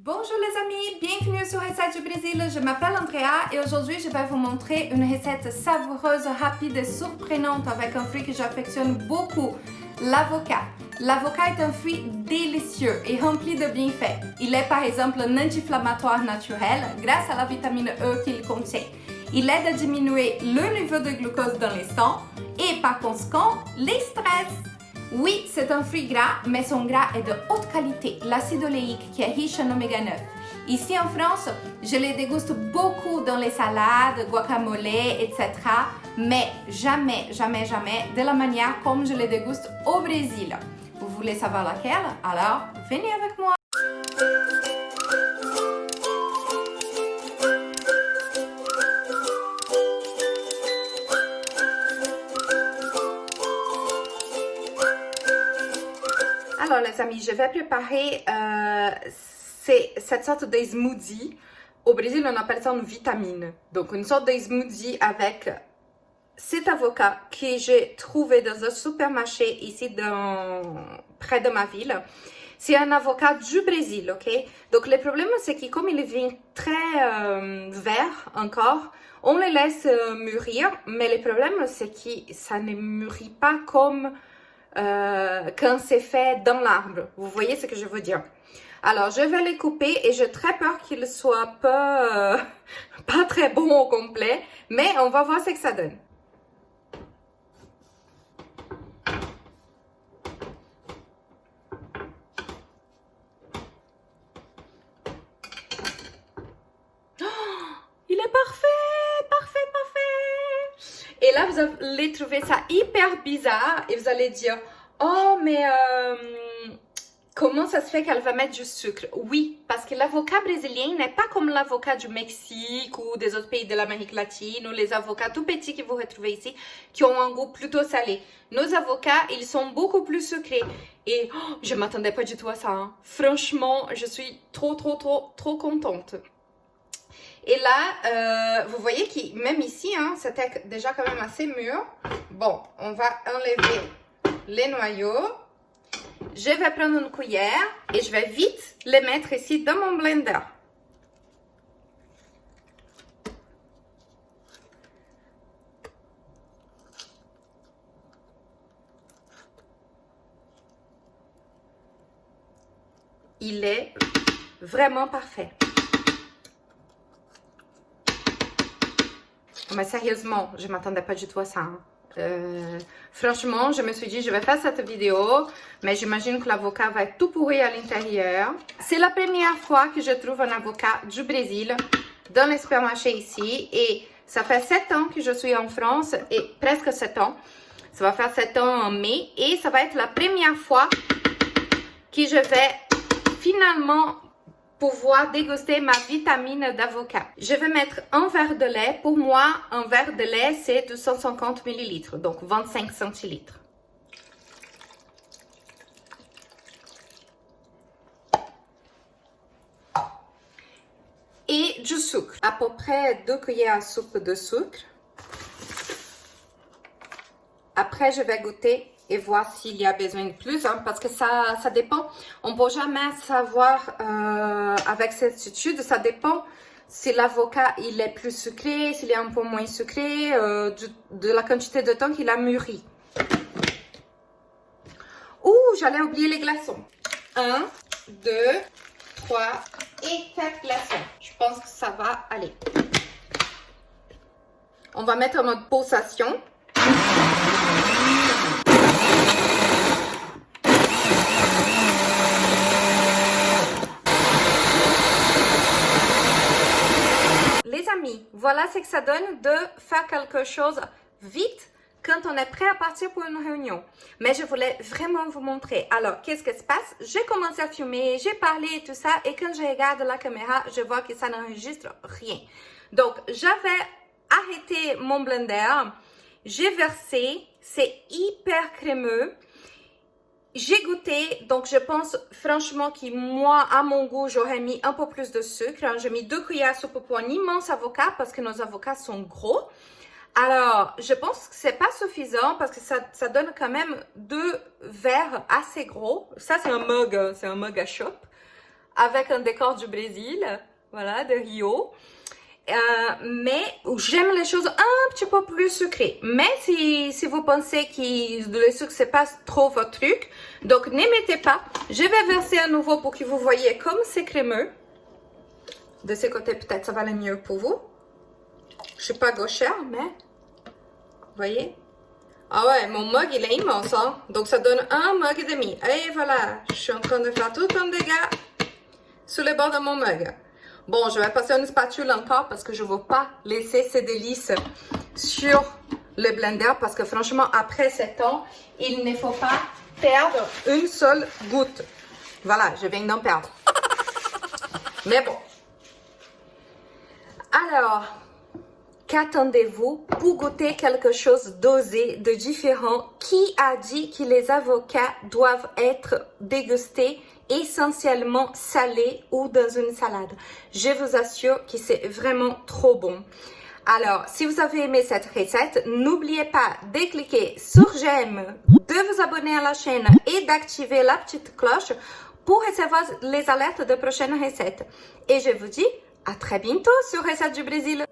Bonjour les amis, bienvenue sur Recettes du Brésil. Je m'appelle Andrea et aujourd'hui je vais vous montrer une recette savoureuse, rapide et surprenante avec un fruit que j'affectionne beaucoup, l'avocat. L'avocat est un fruit délicieux et rempli de bienfaits. Il est par exemple un anti-inflammatoire naturel grâce à la vitamine E qu'il contient. Il aide à diminuer le niveau de glucose dans le sang et par conséquent les stress. Oui, c'est un fruit gras, mais son gras est de haute qualité, l'acide oléique qui est riche en oméga 9. Ici en France, je les déguste beaucoup dans les salades, guacamole, etc. Mais jamais de la manière comme je les déguste au Brésil. Vous voulez savoir laquelle? Alors, venez avec moi! Alors les amis, je vais préparer cette sorte de smoothie. Au Brésil, on appelle ça une vitamine. Donc une sorte de smoothie avec cet avocat que j'ai trouvé dans un supermarché ici près de ma ville. C'est un avocat du Brésil, ok? Donc le problème c'est que comme il vient très vert encore, on le laisse mûrir. Mais le problème c'est que ça ne mûrit pas comme quand c'est fait dans l'arbre. Vous voyez ce que je veux dire? Alors, je vais les couper et j'ai très peur qu'ils soient pas très bons au complet, mais on va voir ce que ça donne. Il est parfait, parfait. Et là, vous allez trouver ça hyper bizarre et vous allez dire, oh, mais comment ça se fait qu'elle va mettre du sucre? Oui, parce que l'avocat brésilien n'est pas comme l'avocat du Mexique ou des autres pays de l'Amérique latine ou les avocats tout petits que vous retrouvez ici qui ont un goût plutôt salé. Nos avocats, ils sont beaucoup plus sucrés. Et je ne m'attendais pas du tout à ça. Hein. Franchement, je suis trop contente. Et là, vous voyez que même ici, hein, c'était déjà quand même assez mûr. Bon, on va enlever les noyaux. Je vais prendre une cuillère et je vais vite les mettre ici dans mon blender. Il est vraiment parfait. Mais sérieusement, je ne m'attendais pas du tout à ça. Hein. Franchement, je me suis dit, je vais faire cette vidéo, mais j'imagine que l'avocat va être tout pourri à l'intérieur. C'est la première fois que je trouve un avocat du Brésil dans les supermarchés ici. Et ça fait 7 ans que je suis en France, et presque 7 ans. Ça va faire 7 ans en mai. Et ça va être la première fois que je vais finalement pouvoir déguster ma vitamine d'avocat. Je vais mettre un verre de lait. Pour moi, un verre de lait, c'est 250 ml, donc 25 centilitres. Et du sucre, à peu près 2 cuillères à soupe de sucre. Après, je vais goûter et voir s'il y a besoin de plus, hein, parce que ça dépend. On ne peut jamais savoir avec certitude. Ça dépend si l'avocat il est plus sucré, s'il est un peu moins sucré, de la quantité de temps qu'il a mûri. Ouh, j'allais oublier les glaçons. 1, 2, 3 et 4 glaçons. Je pense que ça va aller. On va mettre en mode pulsation. Les amis, voilà ce que ça donne de faire quelque chose vite quand on est prêt à partir pour une réunion. Mais je voulais vraiment vous montrer. Alors, qu'est-ce qui se passe? J'ai commencé à filmer, j'ai parlé et tout ça, et quand je regarde la caméra, je vois que ça n'enregistre rien. Donc, j'avais arrêté mon blender, j'ai versé, c'est hyper crémeux. J'ai goûté, donc je pense franchement que moi, à mon goût, j'aurais mis un peu plus de sucre. J'ai mis 2 cuillères à soupe pour un immense avocat parce que nos avocats sont gros. Alors, je pense que c'est pas suffisant parce que ça donne quand même 2 verres assez gros. Ça, c'est un mug à shop. avec un décor du Brésil, voilà, de Rio. Mais j'aime les choses un petit peu plus sucrées. Mais si vous pensez que le sucre c'est pas trop votre truc, donc ne mettez pas. Je vais verser à nouveau pour que vous voyez comme c'est crémeux. De ce côté peut-être ça va aller mieux pour vous. Je suis pas gauchère, mais vous voyez. Ah ouais, mon mug il est immense, hein? Donc ça donne un mug et demi. Et voilà, je suis en train de faire tout un dégât sur le bord de mon mug. Bon, je vais passer une spatule encore parce que je ne veux pas laisser ces délices sur le blender parce que franchement, après 7 ans, il ne faut pas perdre une seule goutte. Voilà, je viens d'en perdre. Mais bon. Alors, qu'attendez-vous pour goûter quelque chose d'osé, de différent? Qui a dit que les avocats doivent être dégustés essentiellement salés ou dans une salade? Je vous assure que c'est vraiment trop bon. Alors, si vous avez aimé cette recette, n'oubliez pas de cliquer sur j'aime, de vous abonner à la chaîne et d'activer la petite cloche pour recevoir les alertes de prochaines recettes. Et je vous dis à très bientôt sur Recettes du Brésil.